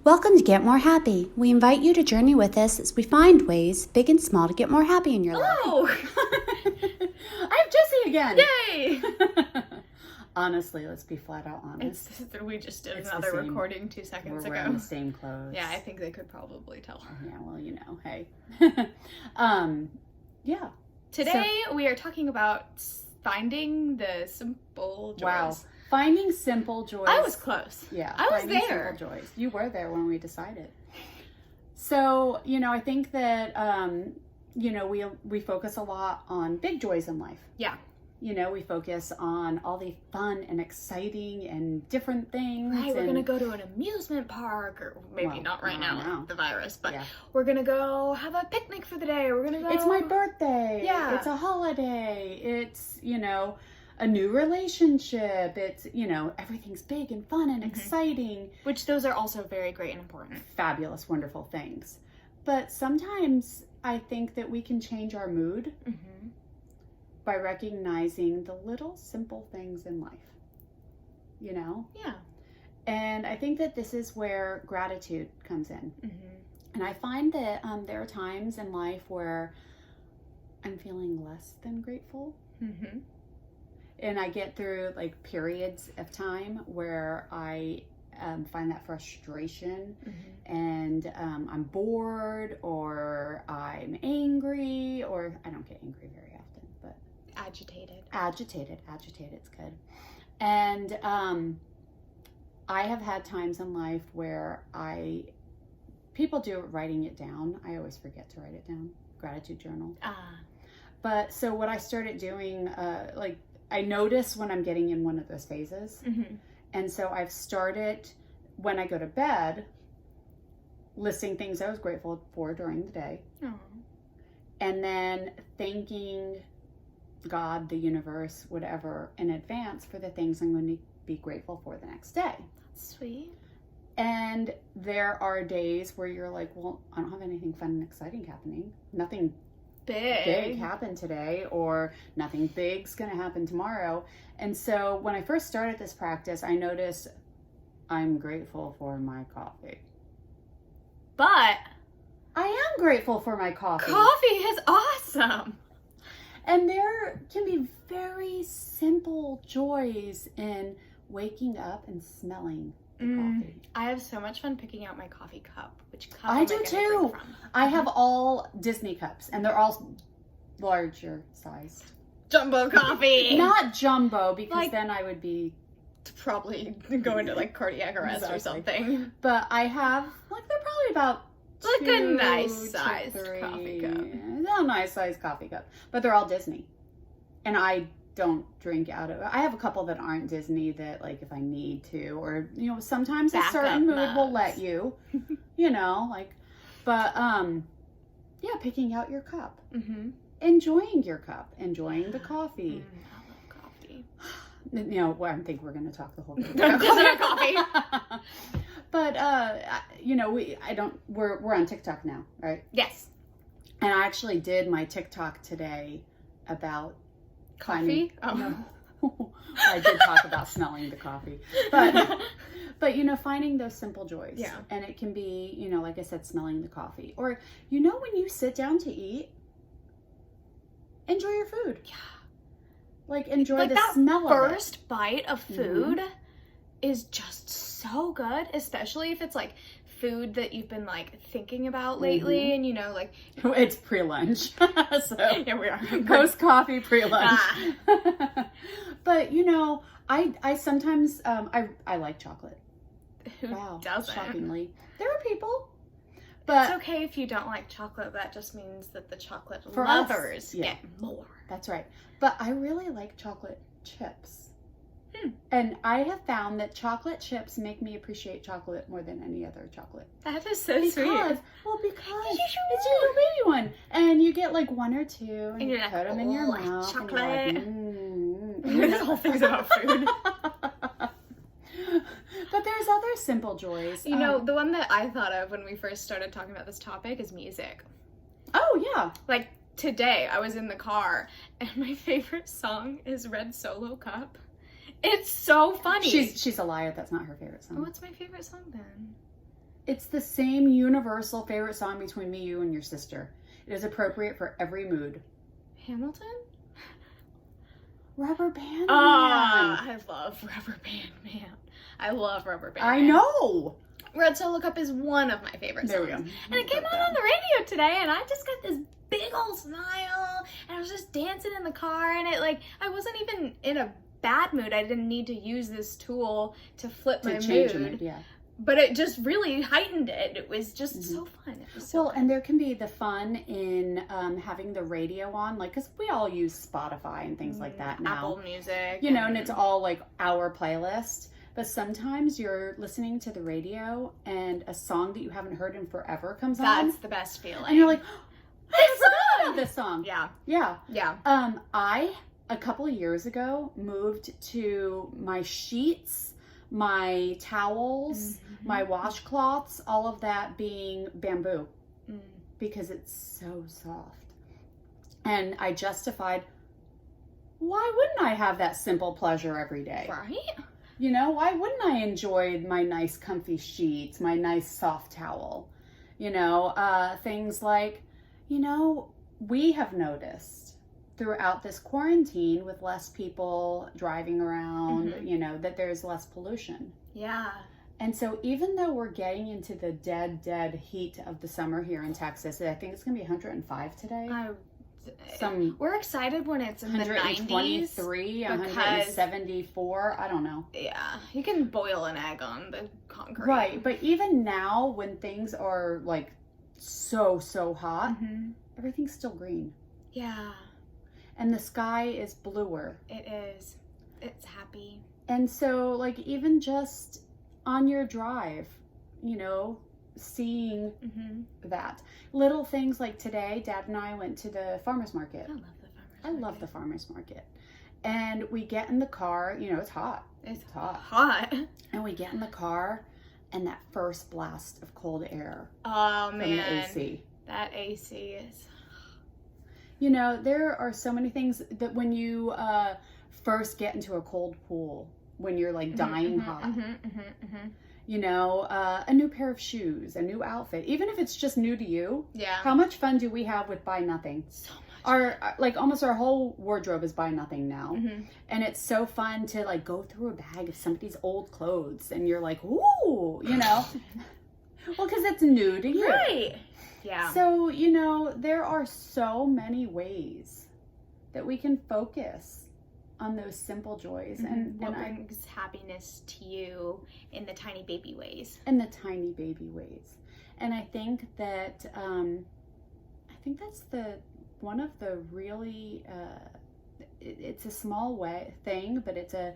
Welcome to Get More Happy. We invite you to journey with us as we find ways, big and small, to get more happy in your life. Oh! I have Jessie again. Yay! Honestly, let's be flat out honest. We just did It's another the same. recording 2 seconds We're ago. wearing the same clothes. Yeah, I think they could probably tell. Yeah, well, you know, hey. Yeah. Today we are talking about finding the simple joys. Wow. Finding simple joys. I was close. Yeah. I was finding there. Simple joys. You were there when we decided. So, I think that, we focus a lot on big joys in life. Yeah. We focus on all the fun and exciting and different things. Right, we're going to go to an amusement park, or maybe not right now, the virus, but we're going to go have a picnic for the day. We're going to go... It's my birthday. Yeah. It's a holiday. It's, a new relationship. It's, everything's big and fun and exciting. Which those are also very great and important. Fabulous, wonderful things. But sometimes I think that we can change our mood by recognizing the little simple things in life. Yeah. And I think that this is where gratitude comes in. And I find that there are times in life where I'm feeling less than grateful. And I get through like periods of time where I find that frustration and I'm bored or I'm angry, or I don't get angry very often, but Agitated, it's good. And I have had times in life where people do writing it down. I always forget to write it down. Gratitude journal. But so what I started doing, I notice when I'm getting in one of those phases. And so I've started, when I go to bed, listing things I was grateful for during the day. And then thanking God, the universe, whatever, in advance for the things I'm going to be grateful for the next day. That's sweet. And there are days where you're like, well, I don't have anything fun and exciting happening. Nothing big happened today, or nothing big's going to happen tomorrow. And so when I first started this practice, I noticed I'm grateful for my coffee. But I am grateful for my coffee. Coffee is awesome. And there can be very simple joys in waking up and smelling the coffee. I have so much fun picking out my coffee cup. Which cup I do too. I have all Disney cups, and they're all larger sized. Jumbo coffee. Not jumbo, because then I would be probably go into like cardiac arrest or something. But I have they're probably about a nice sized coffee cup. No, nice sized coffee cup, but they're all Disney, and I don't drink out of it. I have a couple that aren't Disney that if I need to, or sometimes a certain mood will let you, but picking out your cup, enjoying your cup, enjoying the coffee. I love coffee. I think we're going to talk the whole day about coffee. But we're on TikTok now, right? Yes. And I actually did my TikTok today about coffee. I did talk about smelling the coffee, but finding those simple joys. Yeah. And it can be, like I said, smelling the coffee, or when you sit down to eat, enjoy your food. Yeah. Enjoy the smell of it. First bite of food is just so good, especially if it's food that you've been thinking about lately, and it's pre-lunch. So yeah, we are post coffee, pre-lunch. But I sometimes I like chocolate. Who doesn't? Shockingly, there are people. But it's okay if you don't like chocolate. That just means that the chocolate for lovers us, get more. That's right. But I really like chocolate chips. And I have found that chocolate chips make me appreciate chocolate more than any other chocolate. That is so sweet. Because it's your little baby one. And you get one or two, and you put them in your mouth. Chocolate. And This whole thing's about food. But there's other simple joys. The one that I thought of when we first started talking about this topic is music. Oh, yeah. Today, I was in the car, and my favorite song is Red Solo Cup. It's so funny. She's a liar. That's not her favorite song. What's my favorite song then? It's the same universal favorite song between me, you, and your sister. It is appropriate for every mood. Hamilton? Rubber Band Man. I love Rubber Band Man. I love Rubber Band Man. I know. Red Solo Cup is one of my favorite songs. There we go. And it came on the radio today, and I just got this big old smile, and I was just dancing in the car, and it, like, I wasn't even in a bad mood. I didn't need to use this tool to flip my change mood. your mood, yeah. But it just really heightened it. It was just so fun. It was so Well, and there can be the fun in having the radio on, like, because we all use Spotify and things like that now. Apple Music. You know, and it's all, like, our playlist. But sometimes you're listening to the radio and a song that you haven't heard in forever comes on. That's the best feeling. And you're like, this I forgot about this song. Yeah. Yeah. Yeah. I, a couple of years ago, moved to my sheets, my towels, my washcloths, all of that being bamboo because it's so soft. And I justified, why wouldn't I have that simple pleasure every day? Right? You know, why wouldn't I enjoy my nice comfy sheets, my nice soft towel? You know, things like, you know, we have noticed throughout this quarantine with less people driving around, you know, that there's less pollution. Yeah. And so even though we're getting into the dead heat of the summer here in Texas, I think it's going to be 105 today. We're excited when it's in the 123, 174, I don't know. Yeah, you can boil an egg on the concrete. Right, but even now when things are like so hot, everything's still green. Yeah. And the sky is bluer. It is. It's happy. And so, like, even just on your drive, you know, seeing that. Little things like today, Dad and I went to the farmer's market. I love the farmer's market. And we get in the car, you know, it's hot. It's hot. And we get in the car, and that first blast of cold air from the AC. That AC is... You know, there are so many things that when you first get into a cold pool, when you're like dying hot, you know, a new pair of shoes, a new outfit, even if it's just new to you. Yeah. How much fun do we have with buy nothing? So much. Almost our whole wardrobe is buy nothing now. And it's so fun to like go through a bag of somebody's old clothes and you're like, ooh, you know, well, because it's new to you. Right. Yeah. So, you know, there are so many ways that we can focus on those simple joys. And what brings happiness to you in the tiny baby ways. In the tiny baby ways. And I think that, that's one of the really, it's a small thing, but it's a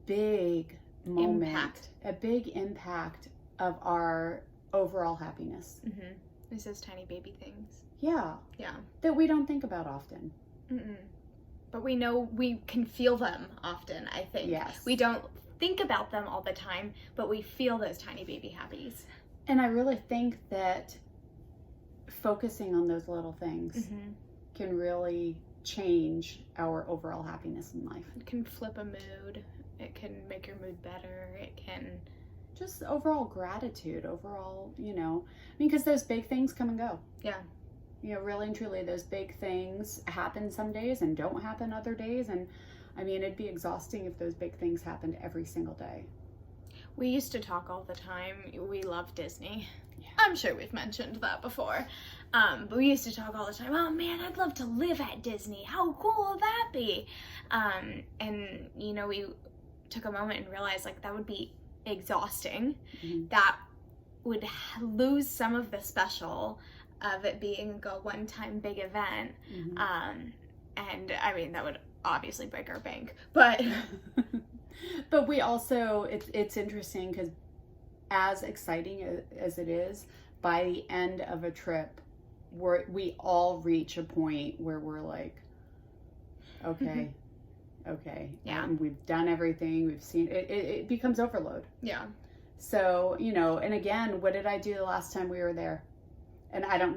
big moment. A big impact of our overall happiness. It's those tiny baby things. Yeah. That we don't think about often. But we know we can feel them often, I think. Yes. We don't think about them all the time, but we feel those tiny baby happies. And I really think that focusing on those little things can really change our overall happiness in life. It can flip a mood. It can make your mood better. It can... just overall gratitude, you know, I mean, because those big things come and go. Yeah. You know, really and truly, those big things happen some days and don't happen other days. And I mean, it'd be exhausting if those big things happened every single day. We used to talk all the time. We love Disney. Yeah. I'm sure we've mentioned that before. But we used to talk all the time, oh man, I'd love to live at Disney. How cool would that be? And, you know, we took a moment and realized like that would be exhausting. That would lose some of the special of it being a one-time big event. And I mean, that would obviously break our bank, but but we also, it's interesting because as exciting as it is, by the end of a trip, we all reach a point where we're like, okay, yeah, and we've done everything, we've seen it, it becomes overload. Yeah. So, you know, and again, what did I do the last time we were there? And I don't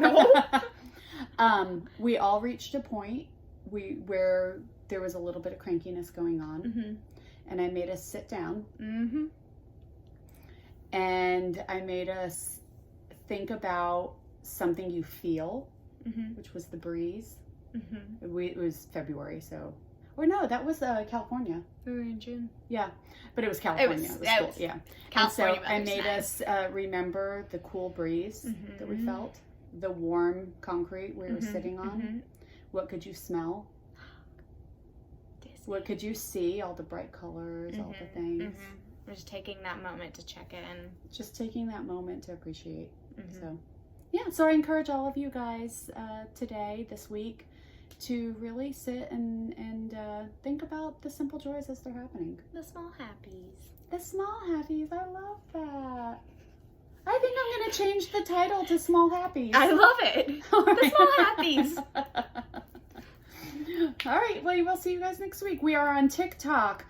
know. We all reached a point where there was a little bit of crankiness going on, and I made us sit down, And I made us think about something you feel, which was the breeze. It was February, so... Or no, that was California. We were in June. Yeah, but it was California. It was cool. Yeah. California. And so I made us remember the cool breeze that we felt, the warm concrete we were sitting on. What could you smell? Disney. What could you see? All the bright colors, all the things. We're just taking that moment to check in. Just taking that moment to appreciate. So, yeah. So I encourage all of you guys today, this week, to really sit and think about the simple joys as they're happening. The small happies. The small happies. I love that. I think I'm going to change the title to Small Happies. I love it. The small happies. All right. Well, we'll see you guys next week. We are on TikTok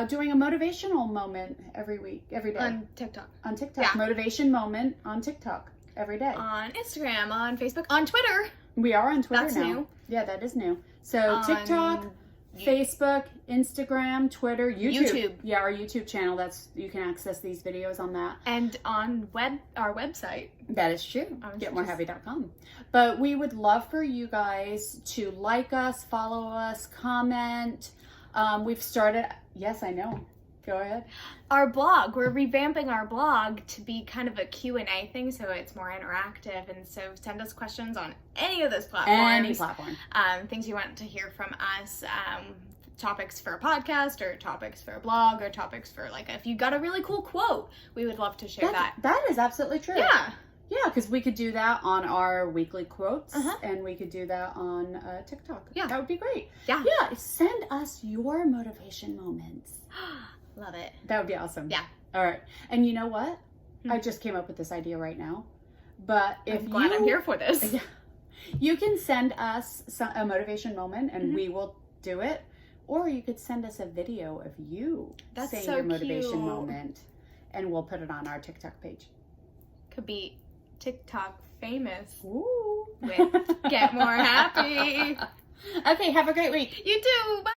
doing a motivational moment every day. On TikTok. On TikTok. Yeah. Motivation moment on TikTok every day. On Instagram, on Facebook, on Twitter. We are on Twitter That's now. new. Yeah, that is new. So TikTok, Facebook, Instagram, Twitter, YouTube. Yeah, our YouTube channel. You can access these videos on that. And on our website. That is true. Getmorehappy.com. But we would love for you guys to like us, follow us, comment. We've started. Yes, I know. Go ahead. Our blog, we're revamping our blog to be kind of a Q&A thing, so it's more interactive, and so send us questions on any of those platforms. Any platform. Things you want to hear from us, topics for a podcast, or topics for a blog, or topics for, like, if you got a really cool quote, we would love to share that. That is absolutely true. Yeah. Yeah, because we could do that on our weekly quotes, and we could do that on TikTok. Yeah. That would be great. Yeah. Yeah, send us your motivation moments. Love it. That would be awesome. Yeah. All right. And you know what? I just came up with this idea right now. But I'm glad I'm here for this. Yeah, you can send us a motivation moment, and we will do it. Or you could send us a video of you saying so your motivation cute. moment, and we'll put it on our TikTok page. Could be TikTok famous. Ooh. With Get More Happy. Okay, have a great week. You too. Bye.